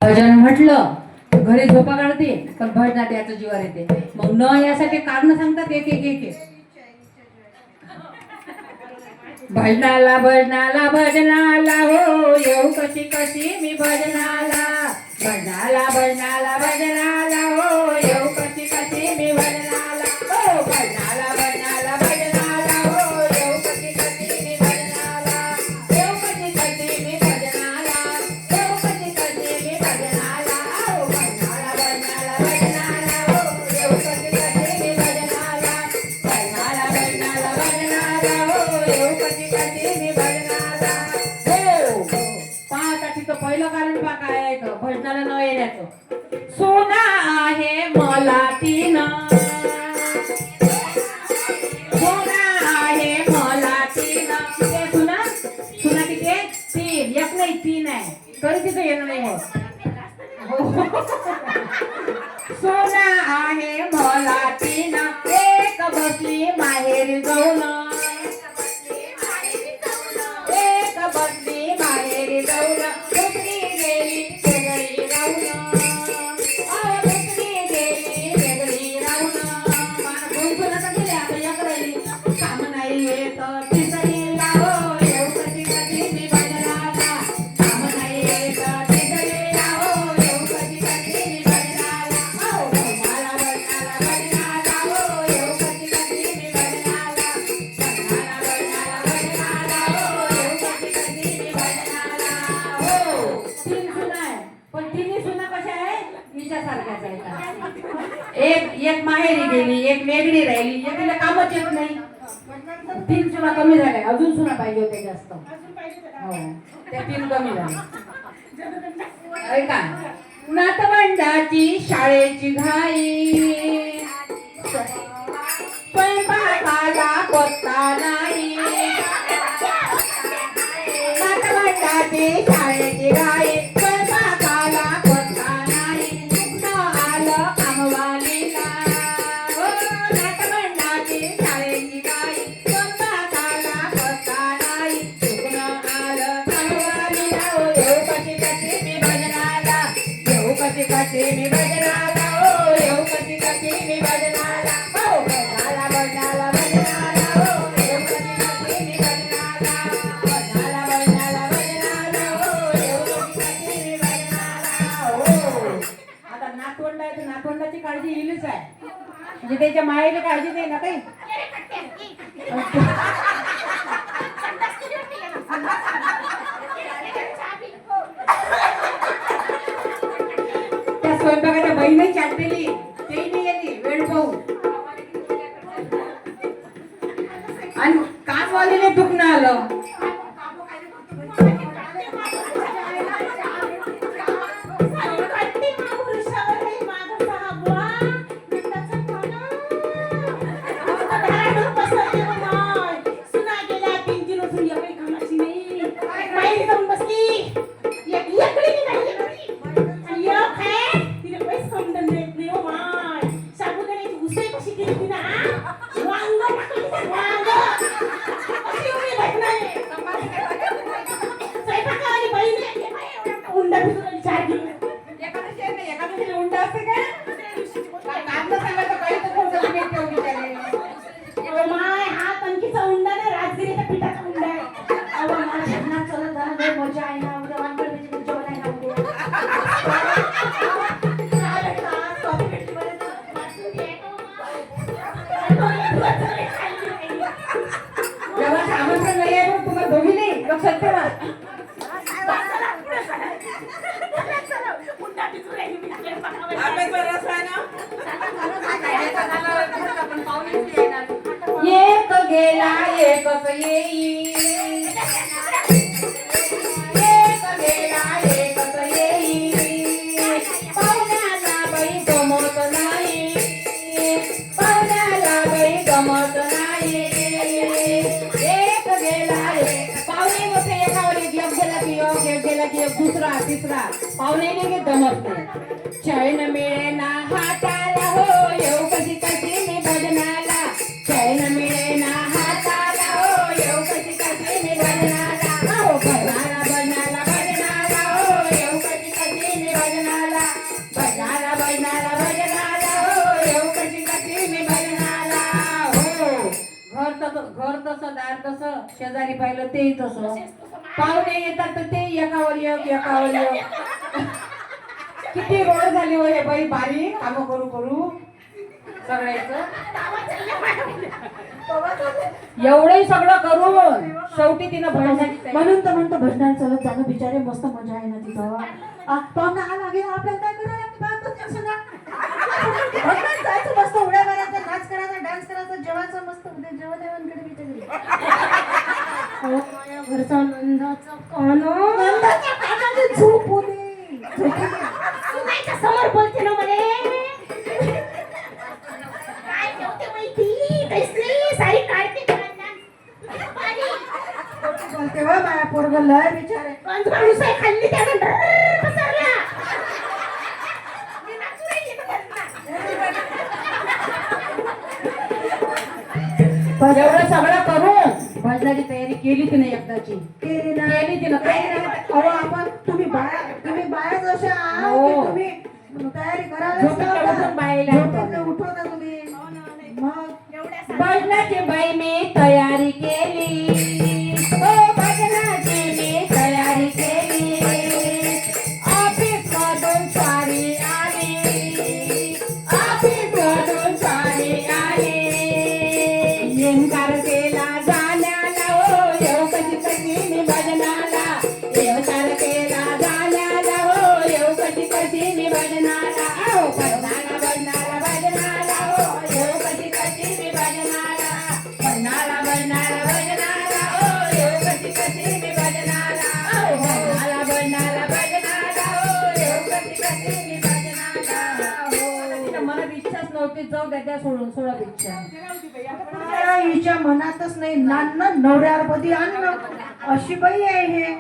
भजन म्हटलं घरी झोपा काढते पण भजनात याचं जीवावर येते. मग न यासाठी कारण सांगतात एक एक एक एक. भजनाला भजनाला भजनाला हो येऊ कशी कशी मी भजनाला. भजनाला भजनाला भजनाला हो येऊ कशी कशी मी भजनाला. हो भजनाला भजनाला भजनाला हो येऊ कशी कशी मी भजनाला. येऊ कशी कशी मी भजनाला. येऊ कशी कशी मी भजनाला. हो भजनाला भजनाला भजनाला हो येऊ कशी कशी मी भजनाला. भजनाला भजनाला भजनाला हो येऊ कशी कशी मी भजनाला. हो पाहता तिथं पहिलं कारण पहा काय आहे का भजनाला न येण्याचं. सोना आहे मला तिनं. सोना आहे मला तिनं. ते सुना सुना किती आहे? तीन. एक नाही तीन आहे तरी तिथं येणं नाही मग. सोना आहे मला तिनं. एक बसली माहेरी जाऊन. एक बसली माहेरी जाऊन. दुसरी गेली वेगळी राहून. दुसरी गेली वेगळी राहून. दोन सुना तर गेल्या आता एक राहिली. काम नाही येत तिसरीला हो येऊ कशी कशी मी भजनाला. काम नाही येत तिसरीला हो येऊ कशी कशी मी भजनाला. हो भजनाला भजनाला भजनाला हो येऊ कशी कशी मी भजनाला. भजनाला भजनाला भजनाला हो येऊ कशी कशी मी भजनाला. हो तीन सुना आहे पण तिन्ही सुना कशा आहे हिच्यासारख्याच आहेत. एक माहेरी गेली एक वेगळी राहिली एकीला कामच येत नाही. तीन सुना कमी झाल्या अजून सुना पाहिजे होते जास्त. हो त्या तीन कमी झाल्या. ऐका नातवंडाची शाळेची घाई. स्वयंपाकाला पत्ता नाही. नातवंडाची शाळेची घाई. स्वयंपाकाला पत्ता नाही. दुखणं आलं कामवालीला. हो नातवंडाची शाळेची घाई. स्वयंपाकाला पत्ता नाही. दुखणं आलं कामवालीला. हो येऊ कशी कशी मी भजनाला. येऊ कशी कशी मी भजनाला. हो येऊ कशी कशी मी भजनाला. हो भजनाला भजनाला भजनाला हो येऊ कशी कशी मी भजनाला. भजनाला भजनाला भजनाला हो येऊ कशी कशी मी भजनाला. हो आता नातवंड आहे तर नातवंडाची काळजी हिलीच आहे. म्हणजे त्याच्या मायेला काळजी नाही ना काही. त्या स्वयंपाकाच्या बहीणही चाटलेली तेही नाही येते वेळ पाहून. आणि कामवालीने दुखणं आलं. आमंत्रण नाही आहे पण तुम्हाला दोघी नाही लक्षात ठेवा. एक गेला एकच येईल. एक गेला एकच येईल. पाहुण्याला बाई गमत नाही. पाहुण्याला बाई गमत नाही. एक गेला एक पाहुणे मोठे एकावर एक गेला की एक गेला की एक दुसरा तिसरा पाहुणे नाही गमत नाही. चैन मिळेना हाताला हो येऊ कशी कशी मी भजनाला. चैन मिळेना हाताला हो येऊ कशी कशी मी भजनाला. हो भजनाला भजनाला भजनाला हो येऊ कशी कशी मी भजनाला भजनाला भजनाला भजनाला हो येऊ कशी कशी मी भजनाला हो घर तसं दार तसं शेजारी पाहिलं तेही तसं पाहुणे येतात तर ते एकावर एक किती रोड झाली हो हे बाई बारीक कामं करू करू सगळ्याचं एवढंही सगळं करून शेवटी तिनं भजनाची म्हणून तर म्हणतो भजनाला चालत जाणं बिचारे मस्त मजा आहे ना तिथं पाहुणा हा लागेल आपल्याला काय करायला लागतं बाहेर बसण्यात सगळं. भजनात जायचं मस्त उड्या मारायचा नाच करायचा डान्स करायचा जेवायचं मस्त उद्या जेवण देवांकडे बिचारी अहो माझ्या घरचा नंदाचा कानाने झोप होते समोर बोलते ना म्हणे काय ठेवते माहिती कैसली सारी काढते बोलते हो माझ्या पोरग लय बिचारे माणूस आहे खाल्ली त्यानंतर पसरला एवढं सगळं करून भजनाची तयारी केली तिने एकदाची केली ना केली तिनं काही नाही अहो आपण तुम्ही बाया जशा आहात हो. की तुम्ही तयारी झोपेतल्या उठून बाईला करायला उठवता तुम्ही मग भजनाची बाई मी तयारी केली हो भजनाची मी तयारी केली ऑफिस मधून साडी आली ऑफिस मधून साडी आली नेमकार केला जाण्याला हो येऊ कशी कशी मी भजनाला नेमकार केला जाण्याला हो येऊ कशी कशी मी भजनाला हो भजनाला भजनाला भजनाला हो येऊ कशी कशी मी भजनाला भजनाला भजनाला भजनाला हो येऊ कशी कशी मी भजनाला हो भजनाला भजनाला भजनाला हो येऊ कशी कशी मी भजनाला हो तिला मनात इच्छाच नव्हती जाऊ द्या सोडून सोडा इच्छा हिच्या मनातच नाही नान्न नवऱ्यावर पदी अन्न अशी बाई आहे हे